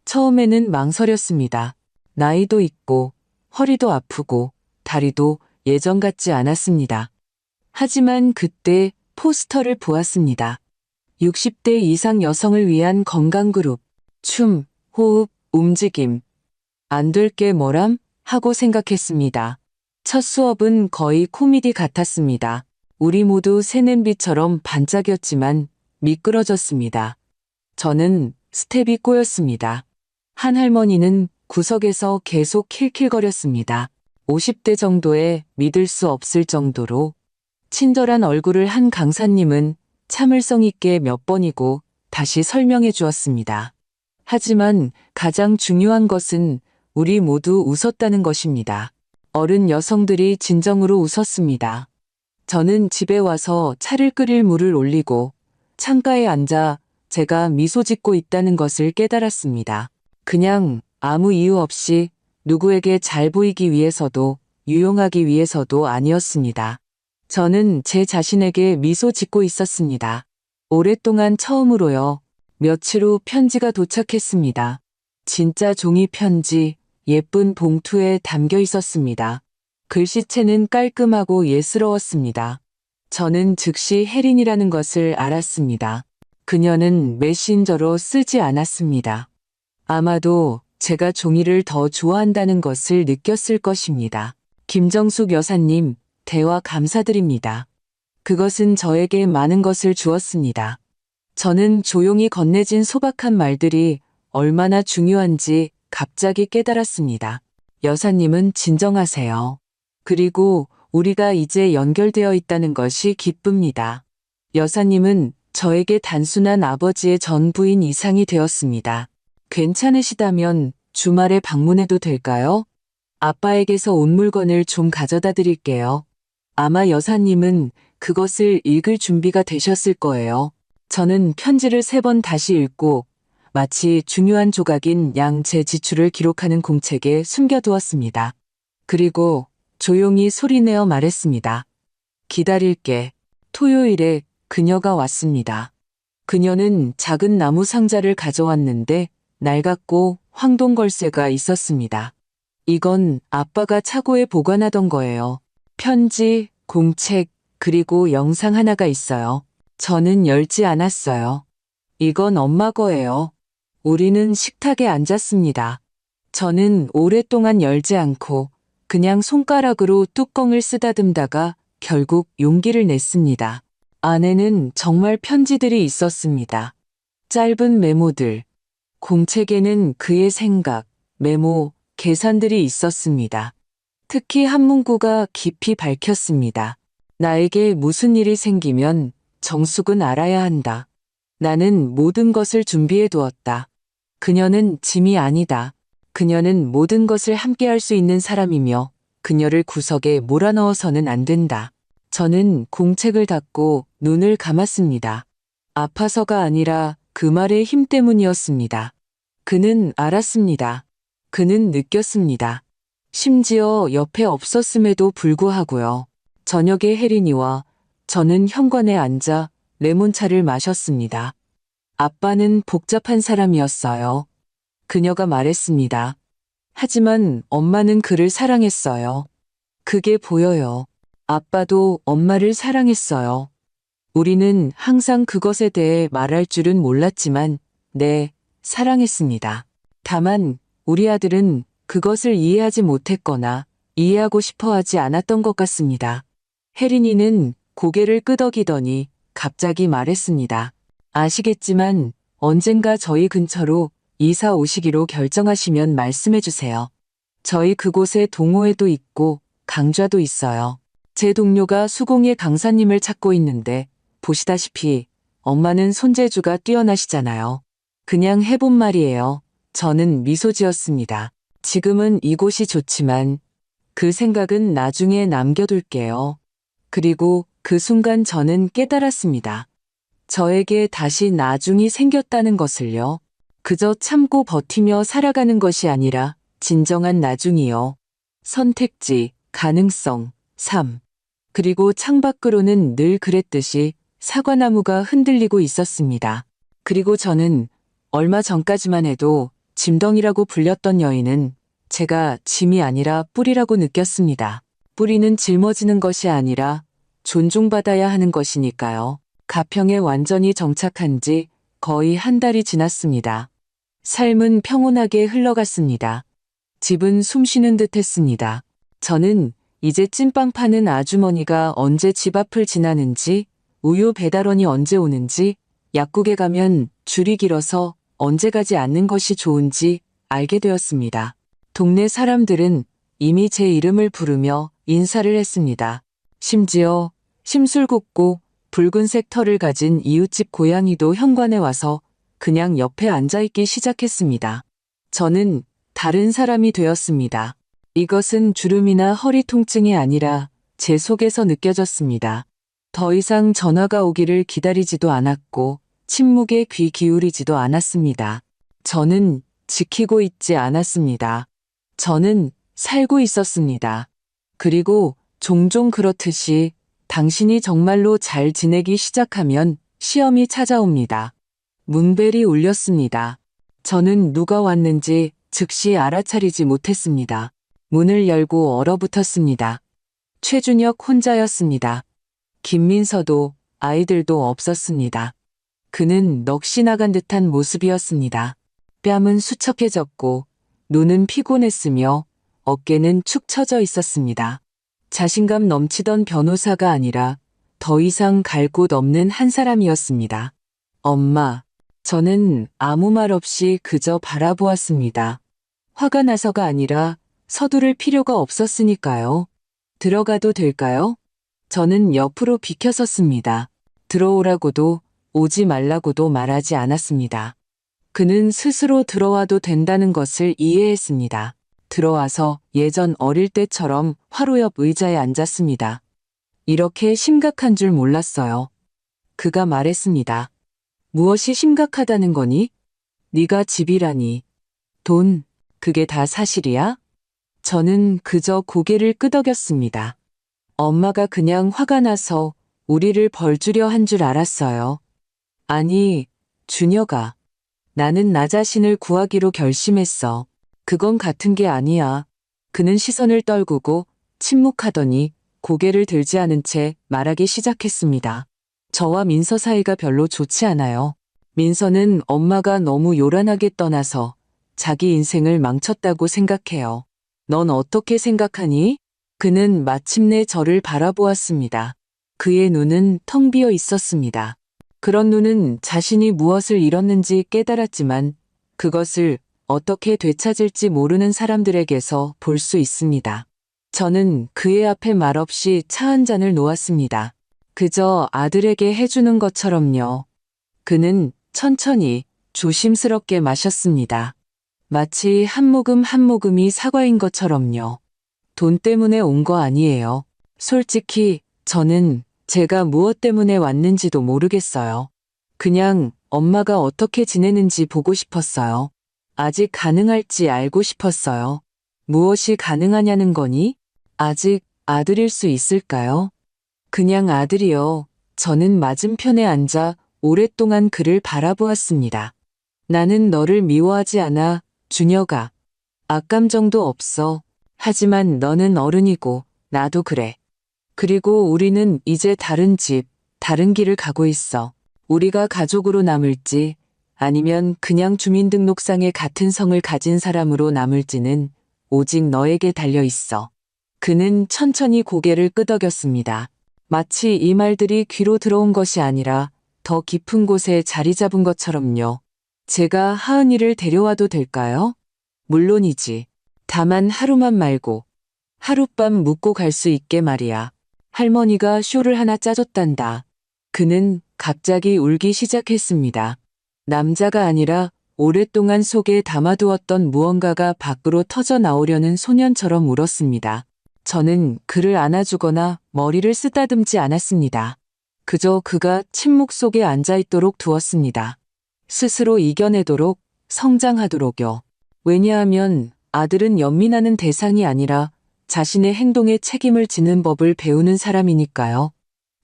처음에는 망설였습니다. 나이도 있고 허리도 아프고 다리도 예전 같지 않았습니다. 하지만 그때 포스터를 보았습니다. 60대 이상 여성을 위한 건강그룹, 춤, 호흡, 움직임. 안 될 게 뭐람? 하고 생각했습니다. 첫 수업은 거의 코미디 같았습니다. 우리 모두 새냄비처럼 반짝였지만 미끄러졌습니다. 저는 스텝이 꼬였습니다. 한 할머니는 구석에서 계속 킬킬거렸습니다. 50대 정도에 믿을 수 없을 정도로 친절한 얼굴을 한 강사님은 참을성 있게 몇 번이고 다시 설명해 주었습니다. 하지만 가장 중요한 것은 우리 모두 웃었다는 것입니다. 어른 여성들이 진정으로 웃었습니다. 저는 집에 와서 차를 끓일 물을 올리고 창가에 앉아 제가 미소 짓고 있다는 것을 깨달았습니다. 그냥 아무 이유 없이 누구에게 잘 보이기 위해서도 유용하기 위해서도 아니었습니다. 저는 제 자신에게 미소 짓고 있었습니다. 오랫동안 처음으로요. 며칠 후 편지가 도착했습니다. 진짜 종이 편지, 예쁜 봉투에 담겨 있었습니다. 글씨체는 깔끔하고 예스러웠습니다. 저는 즉시 혜린이라는 것을 알았습니다. 그녀는 메신저로 쓰지 않았습니다. 아마도 제가 종이를 더 좋아한다는 것을 느꼈을 것입니다. 김정숙 여사님, 대화 감사드립니다. 그것은 저에게 많은 것을 주었습니다. 저는 조용히 건네진 소박한 말들이 얼마나 중요한지 갑자기 깨달았습니다. 여사님은 진정하세요. 그리고 우리가 이제 연결되어 있다는 것이 기쁩니다. 여사님은 저에게 단순한 아버지의 전 부인 이상이 되었습니다. 괜찮으시다면 주말에 방문해도 될까요? 아빠에게서 온 물건을 좀 가져다 드릴게요. 아마 여사님은 그것을 읽을 준비가 되셨을 거예요. 저는 편지를 3번 다시 읽고 마치 중요한 조각인 양 제 지출을 기록하는 공책에 숨겨두었습니다. 그리고 조용히 소리내어 말했습니다. 기다릴게. 토요일에 그녀가 왔습니다. 그녀는 작은 나무 상자를 가져왔는데 낡았고 황동걸쇠가 있었습니다. 이건 아빠가 차고에 보관하던 거예요. 편지, 공책, 그리고 영상 하나가 있어요. 저는 열지 않았어요. 이건 엄마 거예요. 우리는 식탁에 앉았습니다. 저는 오랫동안 열지 않고 그냥 손가락으로 뚜껑을 쓰다듬다가 결국 용기를 냈습니다. 안에는 정말 편지들이 있었습니다. 짧은 메모들, 공책에는 그의 생각, 메모, 계산들이 있었습니다. 특히 한 문구가 깊이 밝혔습니다. 나에게 무슨 일이 생기면 정숙은 알아야 한다. 나는 모든 것을 준비해 두었다. 그녀는 짐이 아니다. 그녀는 모든 것을 함께할 수 있는 사람이며 그녀를 구석에 몰아넣어서는 안 된다. 저는 공책을 닫고 눈을 감았습니다. 아파서가 아니라 그 말의 힘 때문이었습니다. 그는 알았습니다. 그는 느꼈습니다. 심지어 옆에 없었음에도 불구하고요. 저녁에 혜린이와 저는 현관에 앉아 레몬차를 마셨습니다. 아빠는 복잡한 사람이었어요. 그녀가 말했습니다. 하지만 엄마는 그를 사랑했어요. 그게 보여요. 아빠도 엄마를 사랑했어요. 우리는 항상 그것에 대해 말할 줄은 몰랐지만, 네, 사랑했습니다. 다만, 우리 아들은 그것을 이해하지 못했거나 이해하고 싶어 하지 않았던 것 같습니다. 혜린이는 고개를 끄덕이더니 갑자기 말했습니다. 아시겠지만 언젠가 저희 근처로 이사 오시기로 결정하시면 말씀해 주세요. 저희 그곳에 동호회도 있고 강좌도 있어요. 제 동료가 수공예 강사님을 찾고 있는데 보시다시피 엄마는 손재주가 뛰어나시잖아요. 그냥 해본 말이에요. 저는 미소 지었습니다. 지금은 이곳이 좋지만 그 생각은 나중에 남겨둘게요. 그리고 그 순간 저는 깨달았습니다. 저에게 다시 나중이 생겼다는 것을요. 그저 참고 버티며 살아가는 것이 아니라 진정한 나중이요. 선택지, 가능성, 삶. 그리고 창밖으로는 늘 그랬듯이 사과나무가 흔들리고 있었습니다. 그리고 저는 얼마 전까지만 해도 짐덩이라고 불렸던 여인은 제가 짐이 아니라 뿌리라고 느꼈습니다. 뿌리는 짊어지는 것이 아니라 존중받아야 하는 것이니까요. 가평에 완전히 정착한 지 거의 한 달이 지났습니다. 삶은 평온하게 흘러갔습니다. 집은 숨쉬는 듯 했습니다. 저는 이제 찐빵 파는 아주머니가 언제 집 앞을 지나는지, 우유 배달원이 언제 오는지, 약국에 가면 줄이 길어서 언제 가지 않는 것이 좋은지 알게 되었습니다. 동네 사람들은 이미 제 이름을 부르며 인사를 했습니다. 심지어 심술궂고 붉은색 털을 가진 이웃집 고양이도 현관에 와서 그냥 옆에 앉아있기 시작했습니다. 저는 다른 사람이 되었습니다. 이것은 주름이나 허리 통증이 아니라 제 속에서 느껴졌습니다. 더 이상 전화가 오기를 기다리지도 않았고 침묵에 귀 기울이지도 않았습니다. 저는 지키고 있지 않았습니다. 저는 살고 있었습니다. 그리고 종종 그렇듯이 당신이 정말로 잘 지내기 시작하면 시험이 찾아옵니다. 문벨이 울렸습니다. 저는 누가 왔는지 즉시 알아차리지 못했습니다. 문을 열고 얼어붙었습니다. 최준혁 혼자였습니다. 김민서도 아이들도 없었습니다. 그는 넋이 나간 듯한 모습이었습니다. 뺨은 수척해졌고 눈은 피곤했으며 어깨는 축 처져 있었습니다. 자신감 넘치던 변호사가 아니라 더 이상 갈 곳 없는 한 사람이었습니다. 엄마, 저는 아무 말 없이 그저 바라보았습니다. 화가 나서가 아니라 서두를 필요가 없었으니까요. 들어가도 될까요? 저는 옆으로 비켜섰습니다. 들어오라고도 오지 말라고도 말하지 않았습니다. 그는 스스로 들어와도 된다는 것을 이해했습니다. 들어와서 예전 어릴 때처럼 화로 옆 의자에 앉았습니다. 이렇게 심각한 줄 몰랐어요. 그가 말했습니다. 무엇이 심각하다는 거니? 네가 집이라니. 돈, 그게 다 사실이야? 저는 그저 고개를 끄덕였습니다. 엄마가 그냥 화가 나서 우리를 벌주려 한 줄 알았어요. 아니, 준혁아. 나는 나 자신을 구하기로 결심했어. 그건 같은 게 아니야. 그는 시선을 떨구고 침묵하더니 고개를 들지 않은 채 말하기 시작했습니다. 저와 민서 사이가 별로 좋지 않아요. 민서는 엄마가 너무 요란하게 떠나서 자기 인생을 망쳤다고 생각해요. 넌 어떻게 생각하니? 그는 마침내 저를 바라보았습니다. 그의 눈은 텅 비어 있었습니다. 그런 눈은 자신이 무엇을 잃었는지 깨달았지만 그것을 어떻게 되찾을지 모르는 사람들에게서 볼 수 있습니다. 저는 그의 앞에 말없이 차 한 잔을 놓았습니다. 그저 아들에게 해주는 것처럼요. 그는 천천히 조심스럽게 마셨습니다. 마치 한 모금 한 모금이 사과인 것처럼요. 돈 때문에 온 거 아니에요. 솔직히 저는 제가 무엇 때문에 왔는지도 모르겠어요. 그냥 엄마가 어떻게 지내는지 보고 싶었어요. 아직 가능할지 알고 싶었어요. 무엇이 가능하냐는 거니? 아직 아들일 수 있을까요? 그냥 아들이요. 저는 맞은편에 앉아 오랫동안 그를 바라보았습니다. 나는 너를 미워하지 않아, 준혁아. 악감정도 없어. 하지만 너는 어른이고 나도 그래. 그리고 우리는 이제 다른 집, 다른 길을 가고 있어. 우리가 가족으로 남을지 아니면 그냥 주민등록상에 같은 성을 가진 사람으로 남을지는 오직 너에게 달려 있어. 그는 천천히 고개를 끄덕였습니다. 마치 이 말들이 귀로 들어온 것이 아니라 더 깊은 곳에 자리 잡은 것처럼요. 제가 하은이를 데려와도 될까요? 물론이지. 다만 하루만 말고 하룻밤 묵고 갈 수 있게 말이야. 할머니가 쇼를 하나 짜줬단다. 그는 갑자기 울기 시작했습니다. 남자가 아니라 오랫동안 속에 담아두었던 무언가가 밖으로 터져 나오려는 소년처럼 울었습니다. 저는 그를 안아주거나 머리를 쓰다듬지 않았습니다. 그저 그가 침묵 속에 앉아있도록 두었습니다. 스스로 이겨내도록, 성장하도록요. 왜냐하면 아들은 연민하는 대상이 아니라 자신의 행동에 책임을 지는 법을 배우는 사람이니까요.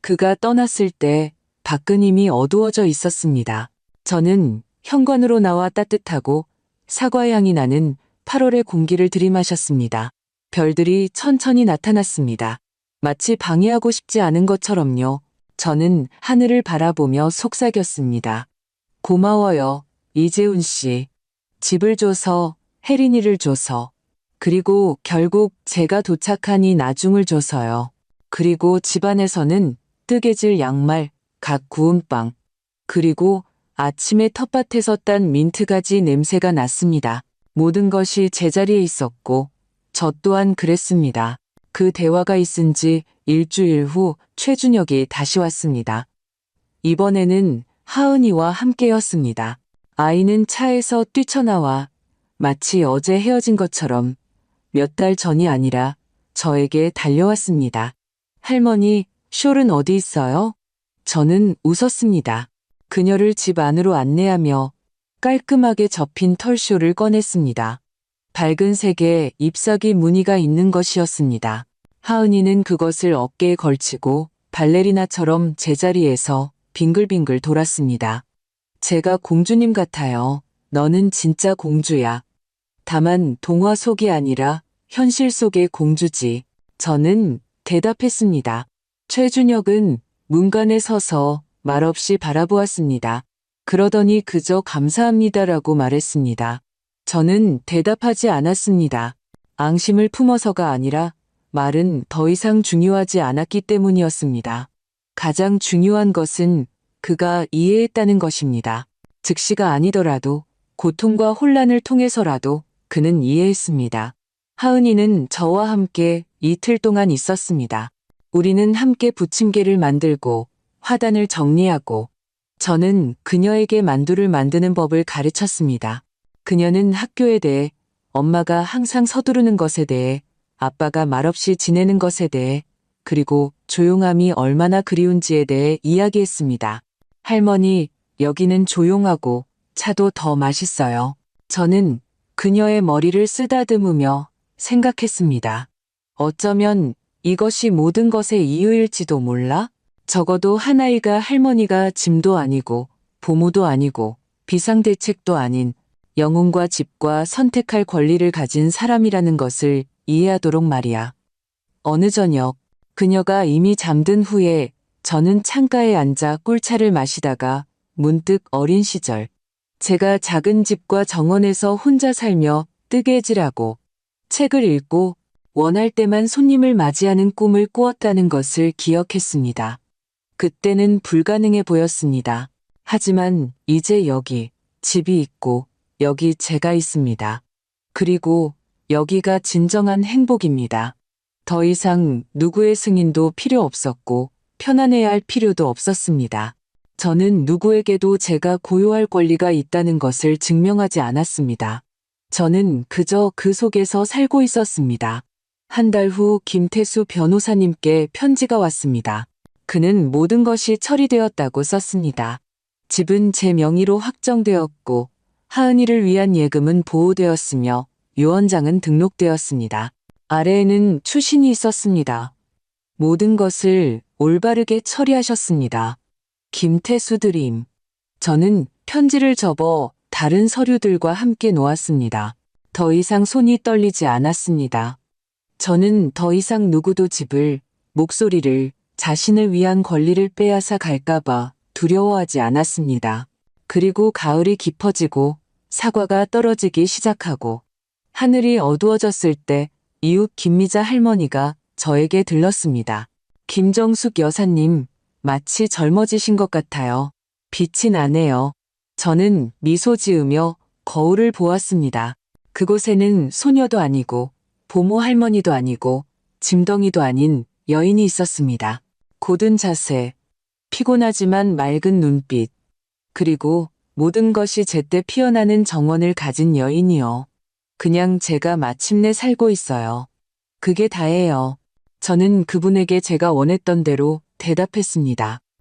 그가 떠났을 때 밖은 이미 어두워져 있었습니다. 저는 현관으로 나와 따뜻하고 사과향이 나는 8월의 공기를 들이마셨습니다. 별들이 천천히 나타났습니다. 마치 방해하고 싶지 않은 것처럼요. 저는 하늘을 바라보며 속삭였습니다. 고마워요, 이재훈 씨. 집을 줘서, 혜린이를 줘서. 그리고 결국 제가 도착한 이 나중을 줘서요. 그리고 집안에서는 뜨개질 양말, 갓 구운 빵. 그리고 아침에 텃밭에서 딴 민트가지 냄새가 났습니다. 모든 것이 제자리에 있었고 저 또한 그랬습니다. 그 대화가 있은 지 일주일 후 최준혁이 다시 왔습니다. 이번에는 하은이와 함께였습니다. 아이는 차에서 뛰쳐나와 마치 어제 헤어진 것처럼 몇 달 전이 아니라 저에게 달려왔습니다. 할머니, 숄은 어디 있어요? 저는 웃었습니다. 그녀를 집 안으로 안내하며 깔끔하게 접힌 털쇼를 꺼냈습니다. 밝은 색의 잎사귀 무늬가 있는 것이었습니다. 하은이는 그것을 어깨에 걸치고 발레리나처럼 제자리에서 빙글빙글 돌았습니다. 제가 공주님 같아요. 너는 진짜 공주야. 다만 동화 속이 아니라 현실 속의 공주지. 저는 대답했습니다. 최준혁은 문간에 서서 말없이 바라보았습니다. 그러더니 그저 감사합니다라고 말했습니다. 저는 대답하지 않았습니다. 앙심을 품어서가 아니라 말은 더 이상 중요하지 않았기 때문이었습니다. 가장 중요한 것은 그가 이해했다는 것입니다. 즉시가 아니더라도 고통과 혼란을 통해서라도 그는 이해했습니다. 하은이는 저와 함께 이틀 동안 있었습니다. 우리는 함께 부침개를 만들고 화단을 정리하고 저는 그녀에게 만두를 만드는 법을 가르쳤습니다. 그녀는 학교에 대해, 엄마가 항상 서두르는 것에 대해, 아빠가 말없이 지내는 것에 대해, 그리고 조용함이 얼마나 그리운지에 대해 이야기했습니다. 할머니, 여기는 조용하고 차도 더 맛있어요. 저는 그녀의 머리를 쓰다듬으며 생각했습니다. 어쩌면 이것이 모든 것의 이유일지도 몰라? 적어도 하나이가 할머니가 짐도 아니고 보모도 아니고 비상대책도 아닌 영혼과 집과 선택할 권리를 가진 사람이라는 것을 이해하도록 말이야. 어느 저녁 그녀가 이미 잠든 후에 저는 창가에 앉아 꿀차를 마시다가 문득 어린 시절 제가 작은 집과 정원에서 혼자 살며 뜨개질하고 책을 읽고 원할 때만 손님을 맞이하는 꿈을 꾸었다는 것을 기억했습니다. 그때는 불가능해 보였습니다. 하지만 이제 여기 집이 있고 여기 제가 있습니다. 그리고 여기가 진정한 행복입니다. 더 이상 누구의 승인도 필요 없었고 편안해야 할 필요도 없었습니다. 저는 누구에게도 제가 고요할 권리가 있다는 것을 증명하지 않았습니다. 저는 그저 그 속에서 살고 있었습니다. 한 달 후 김태수 변호사님께 편지가 왔습니다. 그는 모든 것이 처리되었다고 썼습니다. 집은 제 명의로 확정되었고 하은이를 위한 예금은 보호되었으며 유언장은 등록되었습니다. 아래에는 추신이 있었습니다. 모든 것을 올바르게 처리하셨습니다. 김태수 드림. 저는 편지를 접어 다른 서류들과 함께 놓았습니다. 더 이상 손이 떨리지 않았습니다. 저는 더 이상 누구도 집을, 목소리를, 자신을 위한 권리를 빼앗아 갈까봐 두려워하지 않았습니다. 그리고 가을이 깊어지고 사과가 떨어지기 시작하고 하늘이 어두워졌을 때 이웃 김미자 할머니가 저에게 들렀습니다. 김정숙 여사님, 마치 젊어지신 것 같아요. 빛이 나네요. 저는 미소 지으며 거울을 보았습니다. 그곳에는 소녀도 아니고 보모 할머니도 아니고 짐덩이도 아닌 여인이 있었습니다. 고든 자세, 피곤하지만 맑은 눈빛, 그리고 모든 것이 제때 피어나는 정원을 가진 여인이요. 그냥 제가 마침내 살고 있어요. 그게 다예요. 저는 그분에게 제가 원했던 대로 대답했습니다.